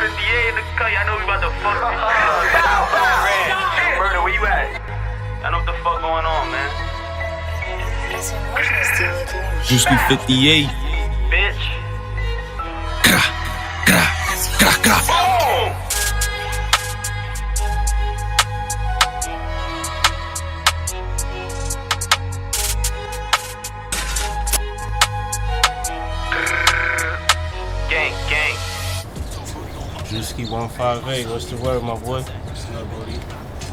DREWSKIFIFTY8 in the cut. Y'all know we about to fuck this shit. Murder, where you at? I know what the fuck going on, man. DREWSKIFIFTY8. Bitch. Gra, gra, gra, gra. Boom! Gang, gang. DREWSKI158, what's the word, my boy? What's up, Brody?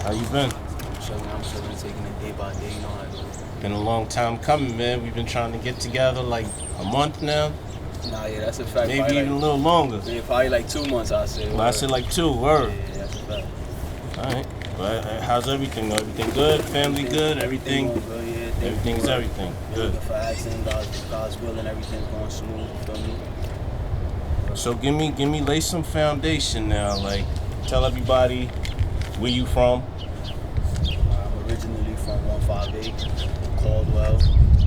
How you been? I'm chilling, taking it day by day, you know how it is. Been a long time coming, man. We've been trying to get together like a month now. Nah, yeah, that's a fact. Maybe probably even like, a little longer. yeah, probably like 2 months, I say. Well, I said like 2, word. Yeah, that's a fact. Alright. But how's everything though? Everything good? Family good? Everything? going good, yeah. Everything's everything. Good. Looking for accident, God's will and everything's going smooth, you feel me? So give me lay some foundation now. Like, tell everybody where you from. I'm originally from 158, Caldwell.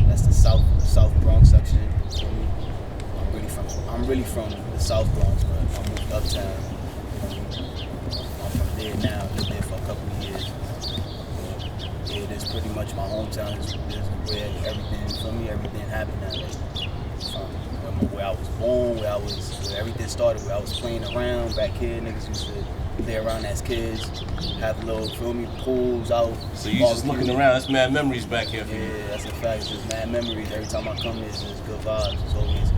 That's the South Bronx section, you feel me? I'm really from the South Bronx, but I moved uptown. I'm from there now, lived there for a couple of years. But yeah, that's pretty much my hometown. Is where everything, for me, everything happened now. Like, from where I was born, where everything started, where I was playing around back here. Niggas used to play around as kids, have little, feel me, pools out. So you just looking around, that's mad memories back here for you. Yeah, that's a fact. It's just mad memories. Every time I come here, it's just good vibes. It's always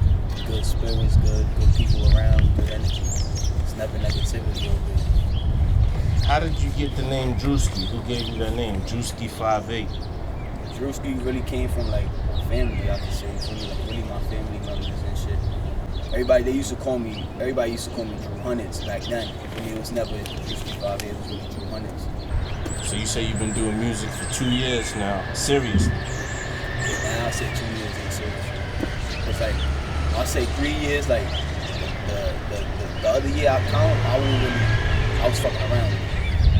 good spirits, good people around, good energy. It's never negativity over here. How did you get the name Drewski? Who gave you that name? DREWSKI58. Drewski really came from like family, I could say. For me, like really my family members and shit. Everybody used to call me Drew Hundreds back then. For me, it was never DREWSKI58, it was really Drew Hundreds. So you say you've been doing music for 2 years now, seriously? Yeah, now I say 2 years ain't serious. It's like, I say 3 years, like the other year I count, I was fucking around.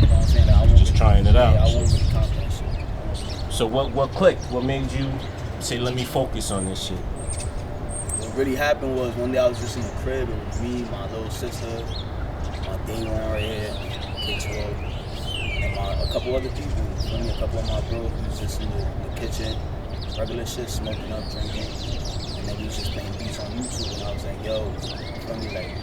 You know what I'm saying? Like, I won't Just trying it out. Yeah, I won't really count that shit. So what clicked? What made you say, let me focus on this shit? What really happened was one day I was just in the crib. It was me, my little sister, my day one right here, K-12, and a couple other people. A couple of my bros was just in the kitchen, regular shit, smoking up, drinking. And then we was just playing beats on YouTube. And I was like, yo, feel me, like,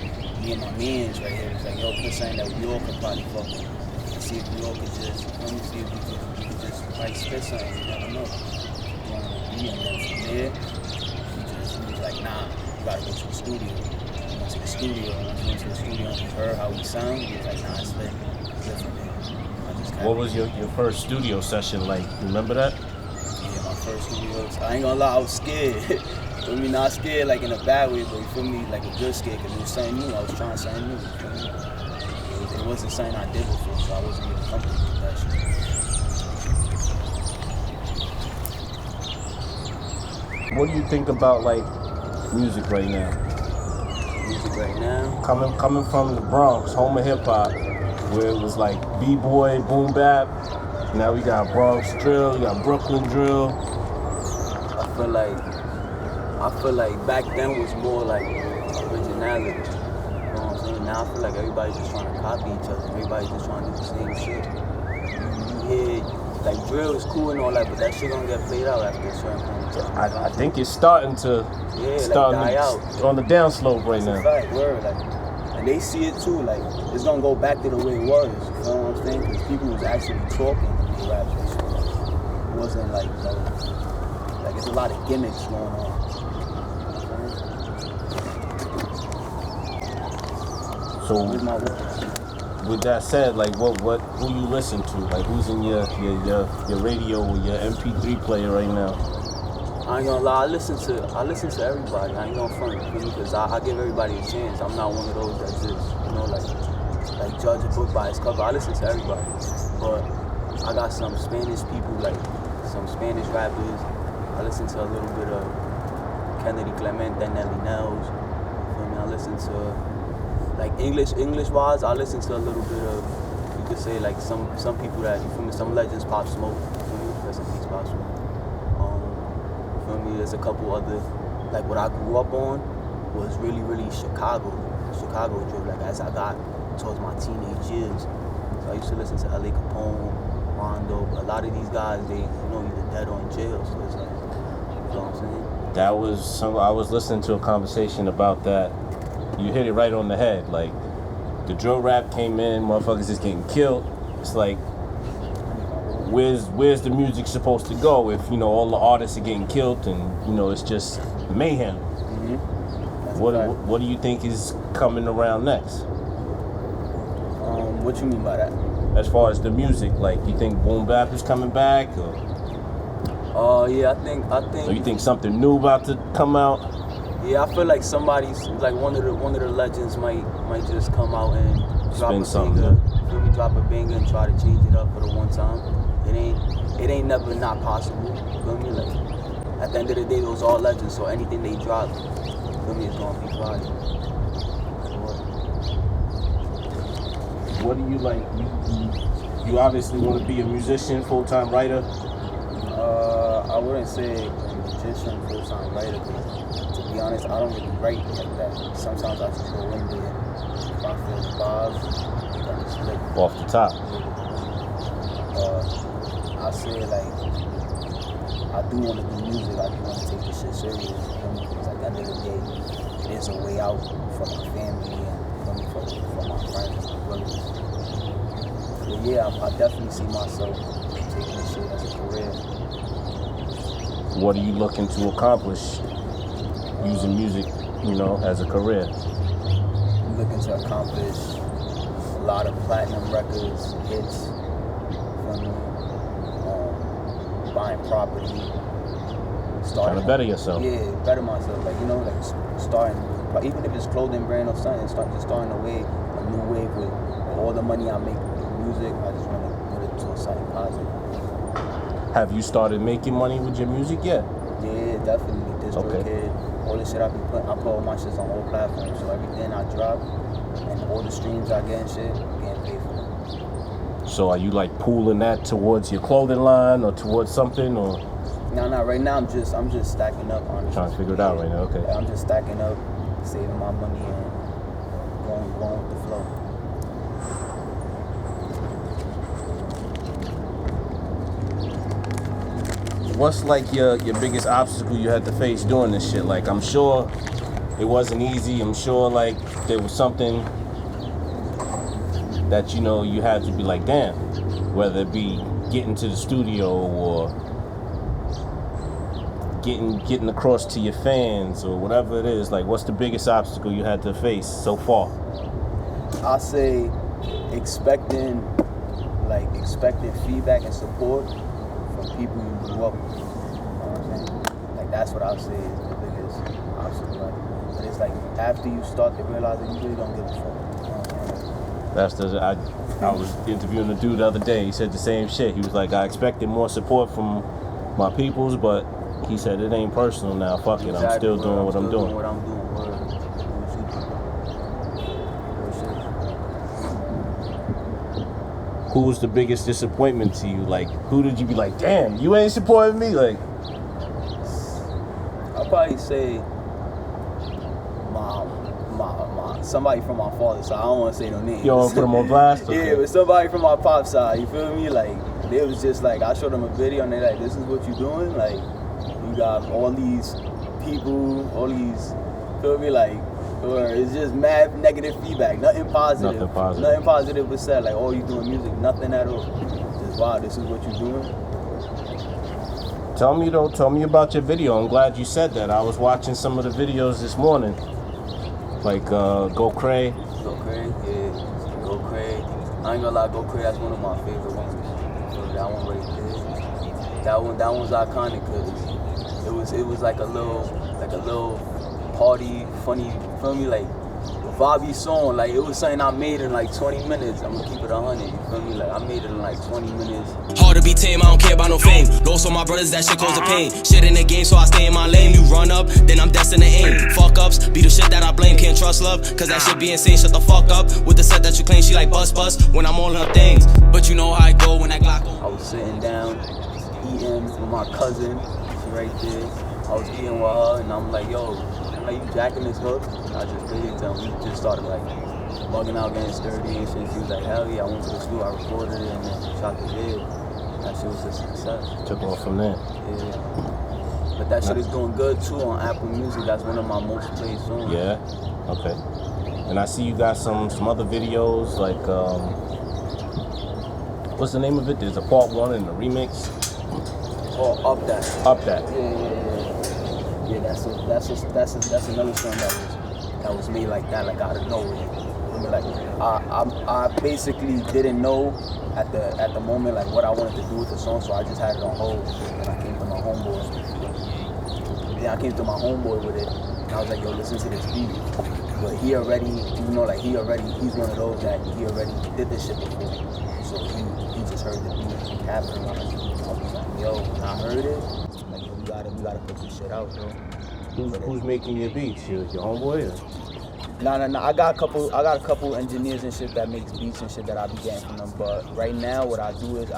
me and my mans right here was like, yo, put something that we all could probably fuck with. And see if we all could just, let me see if we could just like spit something, you never know. And then from there, we was like, nah, we gotta go to the studio. We went to the studio, and once we went to the studio and we heard how we sound, we was like, nah, it's lit. It's lit from there. What was your first studio session like? Remember that? Yeah, my first studio, I ain't gonna lie, I was scared. Feel me, not scared like in a bad way, but you feel me, like a good scare, because it was something new. I was trying something new. You feel me? It wasn't something I did before, so I wasn't even comfortable with that shit. What do you think about like music right now? Music right now? Coming from the Bronx, home of hip hop, where it was like B-boy, boom bap. Now we got Bronx drill, we got Brooklyn drill. I feel like back then was more like originality. You know what I'm saying? Now I feel like everybody's just trying to copy each other. Everybody's just trying to do the same shit. You hear, like, drill is cool and all that, but that shit gonna get played out after a certain point. I think it's starting to die out. On the downslope right now. That's a fact, word. Like, and they see it too. Like, it's gonna go back to the way it was. You know what I'm saying? Because people was actually talking when they rapped this shit. It wasn't like, like it's a lot of gimmicks going on. So with that said, like who you listen to? Like who's in your radio or your MP3 player right now? I ain't gonna lie, I listen to everybody. I ain't gonna front because I give everybody a chance. I'm not one of those that just, you know, like judge a book by its cover. I listen to everybody. But I got some Spanish people, like some Spanish rappers. I listen to a little bit of Kennedy Clemente, Nelly Nels. You feel me? I listen to like English-wise, I listen to a little bit of, you could say like some people that, you feel me, some legends, Pop Smoke, you feel me, rest in peace, Pop Smoke. You feel me, there's a couple other, like what I grew up on was really, really Chicago. Chicago drill. Like as I got towards my teenage years, so I used to listen to L.A. Capone, Rondo. A lot of these guys, they either dead or in jail. So it's like, you know what I'm saying? That was I was listening to a conversation about that. You hit it right on the head. Like the drill rap came in, motherfuckers is getting killed. It's like, where's the music supposed to go if all the artists are getting killed and it's just mayhem? What do you think is coming around next? What you mean by that? As far as the music, like, you think boom bap is coming back, or? Yeah, I think. Or you think something new about to come out? Yeah, I feel like somebody's like one of the legends might just come out and drop a banger. Feel me? Drop a banger and try to change it up for the one time. It ain't never not possible. Feel me? Like at the end of the day, those all legends. So anything they drop, feel me, it's gonna be fire. What do you like? You obviously want to be a musician, full-time writer? I wouldn't say musician, full-time writer, because to be honest, I don't really write like that. Sometimes I just go in there, if I feel the vibe, then it's lit. Off the top. I say like, I do want to do music, I do want to take this shit serious, because at the end of the day, it is a way out for my family and for my friends and brothers. But yeah, I definitely see myself taking this shit as a career. What are you looking to accomplish using music, as a career? I'm looking to accomplish a lot of platinum records, hits, buying property, starting. Trying to better yourself. Yeah, better myself. Like, starting, even if it's clothing brand or something, starting a new wave with all the money I make with music. I just want to put it to something positive. Have you started making money with your music yet? Yeah, definitely. Kid, all the shit I put all my shit on all platforms. So everything I drop and all the streams I get and shit, getting paid for. So are you like pooling that towards your clothing line or towards something, or? No. Right now I'm just stacking up. Honestly. Trying to figure it out right now. Okay. I'm just stacking up, saving my money and going with the flow. What's like your biggest obstacle you had to face doing this shit? Like, I'm sure it wasn't easy. I'm sure like there was something that you had to be like, damn, whether it be getting to the studio or getting across to your fans or whatever it is. Like, what's the biggest obstacle you had to face so far? I say expecting feedback and support from people you grew up with. You know what I'm saying? Like, that's what I would say is the biggest obstacle. But it's like after you start to realize that you really don't give a fuck. I was interviewing a dude the other day. He said the same shit. He was like, I expected more support from my peoples, but he said it ain't personal now. Fuck it, I'm still doing what I'm doing. Who was the biggest disappointment to you? Like, who did you be like, damn, you ain't supporting me? Like, I'll probably say somebody from my father's side. I don't want to say no names. You don't want to put them on blast? Okay. Yeah, but somebody from my pop's side, you feel me? Like, they was just like, I showed them a video and they're like, this is what you doing? Like, you got all these people, feel me? Like, it's just mad negative feedback. Nothing positive. Nothing positive was said. Like, oh, you doing music? Nothing at all. Just, wow, this is what you doing? Tell me about your video. I'm glad you said that. I was watching some of the videos this morning. Like, Go Cray. Go Cray, yeah. Go Cray. I ain't gonna lie, Go Cray, that's one of my favorite ones. So that one right there. That one's iconic because it was like a little party, funny, feel me? Like, vibey song. Like, it was something I made in like 20 minutes. I'm gonna keep it 100, you feel me? Like, I made it in like 20 minutes. Hard to be tame, I don't care about no fame. Lost on my brothers, that shit cause the pain. Shit in the game, so I stay in my lane. You run up, then I'm destined to aim. Fuck ups, be the shit that I blame. Can't trust love, cause that shit be insane. Shut the fuck up with the set that you claim. She like bust when I'm all in her things. But you know how I go when that Glock go. I was sitting down, eating with my cousin. She right there. I was eating with her, and I'm like, yo, like, you jacking this hook? And I just played it to him. We just started like bugging out, getting sturdy and shit. He was like, hell yeah, I went to the studio, I recorded it, and then shot the vid. That shit was a success. Took off from there. Yeah. But that shit is doing good too on Apple Music. That's one of my most played songs. Yeah. Okay. And I see you got some other videos like what's the name of it? There's a part 1 and a remix. Oh, Up That. Up That. Yeah, that's another song that was made like that, like out of nowhere. I mean, like I basically didn't know at the moment like what I wanted to do with the song, so I just had it on hold. And I came to my homeboy. Then I came to my homeboy with it, and I was like, yo, listen to this beat. But he already, he's one of those that he already did this shit before. So he just heard the beat and captured it. I was like, yo, when I heard it, like, yo, we gotta put this shit out, bro. Who's making your beats? Your homeboy? Or? No. I got a couple engineers and shit that makes beats and shit that I be getting from them. But right now, what I do is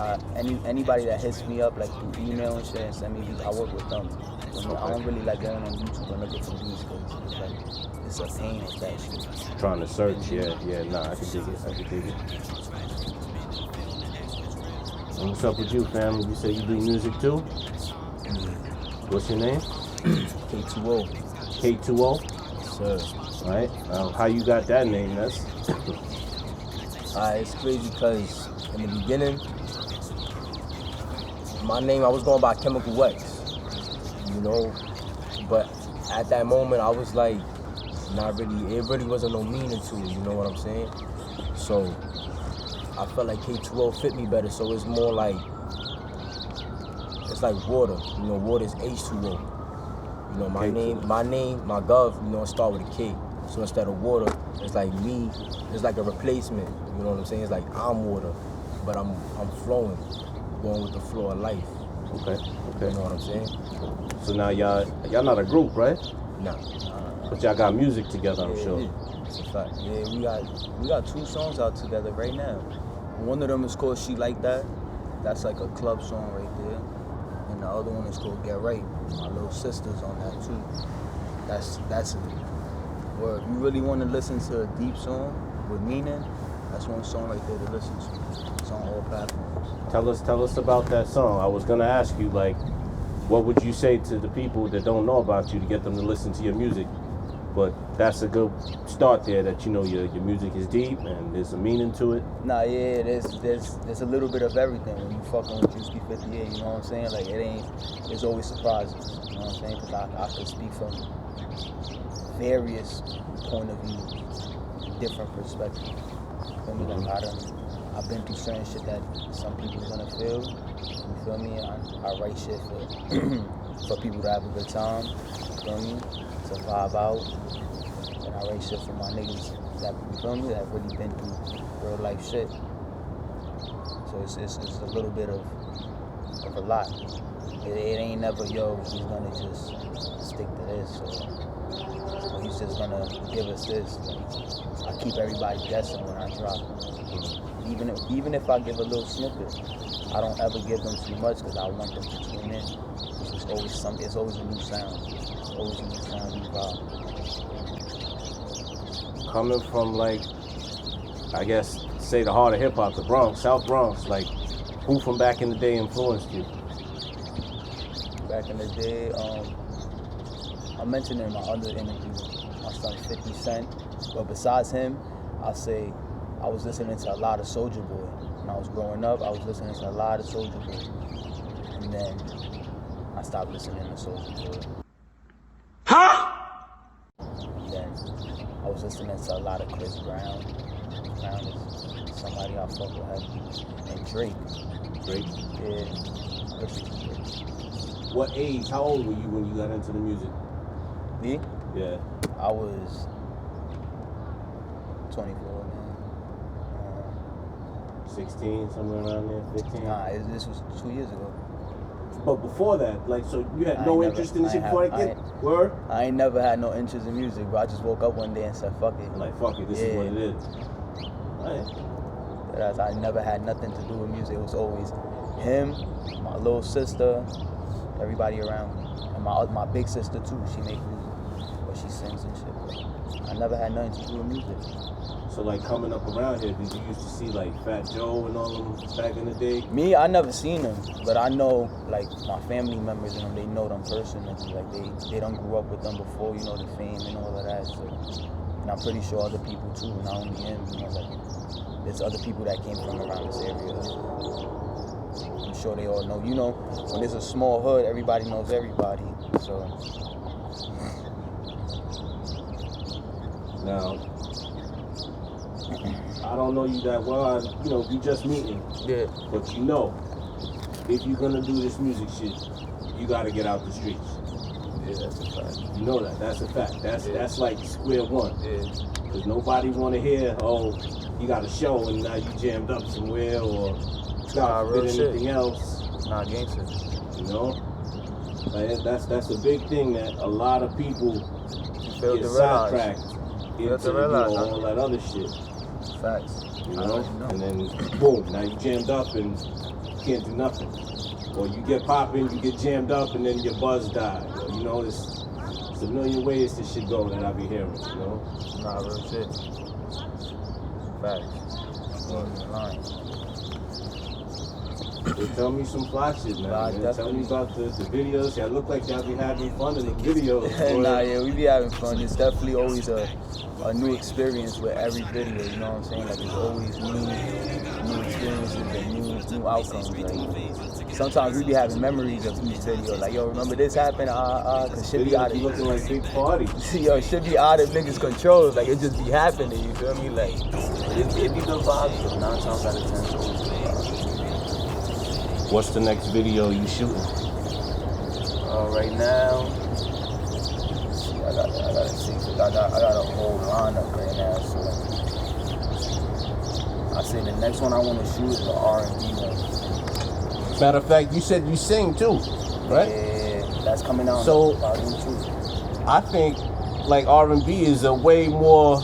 anybody that hits me up like through email and shit and send me beats, I work with them. I don't really like going on YouTube and looking for beats because it's like it's a pain with that shit. Trying to search, yeah. Nah, I can dig it. And what's up with you, fam? You say you do music too? What's your name? K2O. K2O? Sir. All right. How you got that name? That's it's crazy because in the beginning, my name, I was going by Chemical X, you know, but at that moment I was like, not really, it really wasn't no meaning to it, you know what I'm saying? So I felt like K2O fit me better, so it's more like, it's like water, you know, water is H2O. You know, my name, my gov, you know, start with a K. So instead of water, it's like me, it's like a replacement, you know what I'm saying? It's like I'm water, but I'm flowing, going with the flow of life. Okay. You know what I'm saying? So now y'all not a group, right? Nah. But y'all got music together, I'm sure. It's a fact. Yeah, we got 2 songs out together right now. One of them is called She Like That. That's like a club song right there. And the other one is called Get Right. My little sister's on that too. That's it. Or if you really want to listen to a deep song with meaning, that's one song right there to listen to. It's on all platforms. Tell us about that song. I was gonna ask you, like, what would you say to the people that don't know about you to get them to listen to your music? But that's a good start there, that you know your music is deep and there's a meaning to it. Nah, yeah, there's a little bit of everything when you fucking with DREWSKIFIFTY8, you know what I'm saying? Like, it's always surprises, you know what I'm saying? Because I could speak from various point of view, different perspectives. You feel me? Like, I've been through certain shit that some people are gonna feel, you feel me? I write shit for people to have a good time, you feel me? To vibe out, and I write shit for my niggas that, you feel me, that really been through real life shit. So it's a little bit of a lot. It ain't never, yo, he's gonna just stick to this, or he's just gonna give us this. Like, I keep everybody guessing when I drop. Even if I give a little snippet, I don't ever give them too much because I want them to tune in. It's always a new sound. Always a new sound, new vibe. Coming from, like, I guess, say the heart of hip hop, the Bronx, South Bronx, like, who from back in the day influenced you? Back in the day, I mentioned in my other interview, my son 50 Cent. But besides him, I'll say I was listening to a lot of Soulja Boy. When I was growing up, I was listening to a lot of Soulja Boy. And then I stopped listening to Soulja Boy. And then I was listening to a lot of Chris Brown. Brown is somebody I fuck with heavy. And Drake. Drake? Yeah. Listen to Drake. What age, how old were you when you got into the music? Me? Yeah. I was 24 now. 16, somewhere around there, 15? Nah, this was 2 years ago. But before that, like, so you had no interest in this shit before I get word? I ain't never had no interest in music, bro. I just woke up one day and said, fuck it. Like, fuck it, this is what it is. Right. I never had nothing to do with music. It was always him, my little sister, everybody around me. And my big sister, too. She make music. But she sings and shit. But I never had nothing to do with music. So like coming up around here, did you used to see like Fat Joe and all of them back in the day? Me, I never seen them, but I know like my family members and them, they know them personally. Like they done grew up with them before, you know, the fame and all of that. So, and I'm pretty sure other people too, not only him, you know, like there's other people that came from around this area. I'm sure they all know. You know, when it's a small hood, everybody knows everybody. So now, I don't know you that well. You know, we just meeting. yeah, But you know, if you're gonna do this music shit, you gotta get out the streets. yeah, that's a fact. You know that. That's a fact. That's like square one. Yeah, Cause nobody wanna hear, oh, you got a show and now you jammed up somewhere or Nah, God real forbid shit. anything else. nah, gangster. You know, like that's a big thing that a lot of people You fail get to realize. sidetracked You have into to realize, you know, huh? all that other shit. Facts. You I know, already know. and then boom, now you jammed up and you can't do nothing. Or you get popping, you get jammed up, and then your buzz died. You know, it's a million ways this shit go that I be hearing. You know, Nah, real shit. Facts. You ain't lying. so tell me some fly shit, man. Nah, Man. Tell definitely. me about the videos. Yeah, look like y'all be having fun in the videos. boy. Nah, yeah, we be having fun. It's definitely always a new experience with every video, you know what I'm saying? Like, it's always new experiences and new outcomes. Like, sometimes we be having memories of each video. Like, yo, remember this happened? Cause shit be Videos out be of, looking like big parties. yo, shit be out of niggas' control. Like, it just be happening, you feel me? Like, it be the vibes, though. 9 times out of 10, it's always the vibes. What's the next video you shooting? Right now, I gotta see, 'cause I got a whole lineup right now. So I say the next one I want to shoot is the R&B one. Matter of fact, you said you sing too, right? Yeah, that's coming out. So- in volume 2. I think like R&B is a way more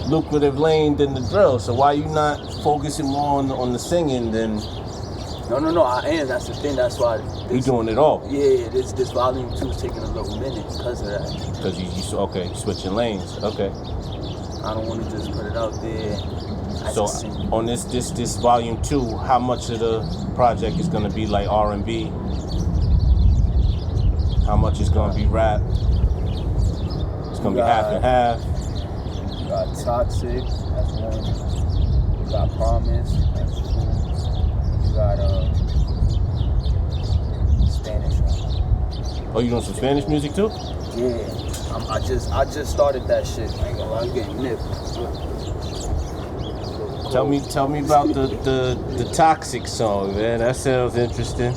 lucrative lane than the drill. So why you not focusing more on the singing than No, I am. That's the thing. That's why. you doing it all? Yeah, this volume 2 is taking a little minute because of that. Because you switching lanes. Okay. I don't want to just put it out there. I So just sing. on this volume 2, how much of the project is gonna be like R&B? How much is gonna be rap? It's gonna be half and half. You got Toxic, that's one. You got Promise, that's two. You got Spanish one. Oh, you doing some Spanish music too? Yeah, I just started that shit. I ain't gonna lie, I'm getting nipped. Tell me about the Toxic song, man. That sounds interesting.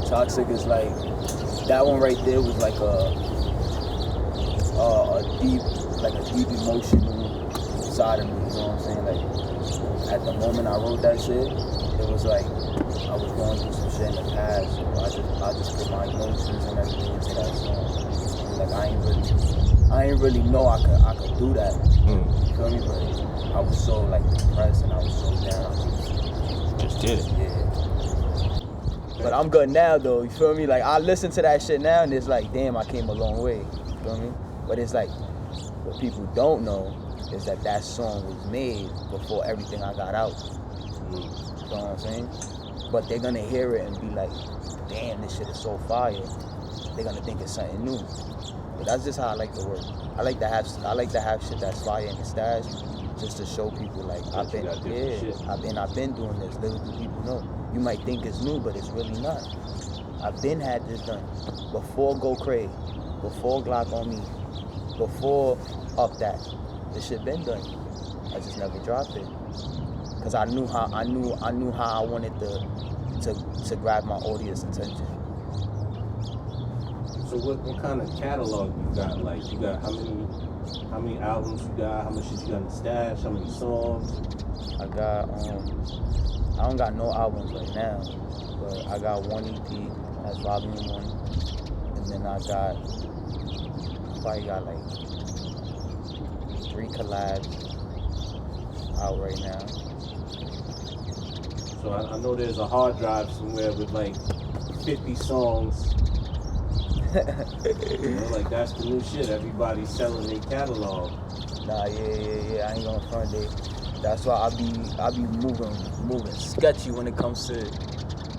Toxic is like, that one right there was like a deep emotional side of me, you know what I'm saying? Like, at the moment I wrote that shit, it was like, I was going through some shit in the past, so I just put my emotions and everything into that song. Like, I ain't really know I could do that, you feel me? But I was so like depressed and I was so down. Just did it. Yeah. But I'm good now though, you feel me? Like, I listen to that shit now and it's like, damn, I came a long way, you feel me? But it's like, what people don't know is that song was made before everything I got out. You know what I'm saying? But they're gonna hear it and be like, damn, this shit is so fire. They're gonna think it's something new. But that's just how I like to work. I like to have shit that's fire in the stash, just to show people like I've been doing this. Little do people know. You might think it's new, but it's really not. I've been had this done before Go Crazy, before Glock on Me, before Up That. This shit been done. I just never dropped it because I knew how I wanted to grab my audience attention. So what kind of catalog you got? Like, you got how many albums you got? How much shit you got in the stash? How many songs? I don't got no albums right now, but I got one EP, that's volume 1, and then I probably got like 3 collabs out right now. So I know there's a hard drive somewhere with like 50 songs You know, like that's the new shit. Everybody's selling their catalog. Nah, yeah. I ain't gonna front day. That's why I be moving sketchy when it comes to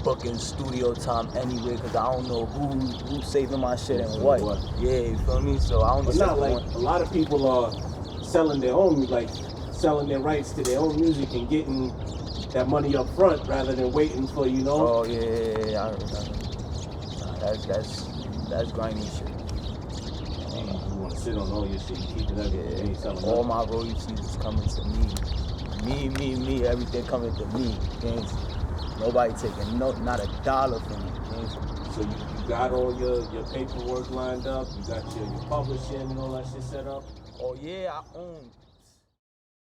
booking studio time anyway, because I don't know who's saving my shit and what. Yeah, you feel me? So I don't. But not like a lot of people are selling their own, like selling their rights to their own music and getting that money up front rather than waiting for, you know. Oh yeah. That's grimy shit. You want to sit on all your shit, you keep it everything. You ain't selling All nothing. my royalties is coming to me. Everything coming to me. Nobody taking not a dollar from me. So you got all your paperwork lined up. You got your publishing and all that shit set up. Oh yeah, I own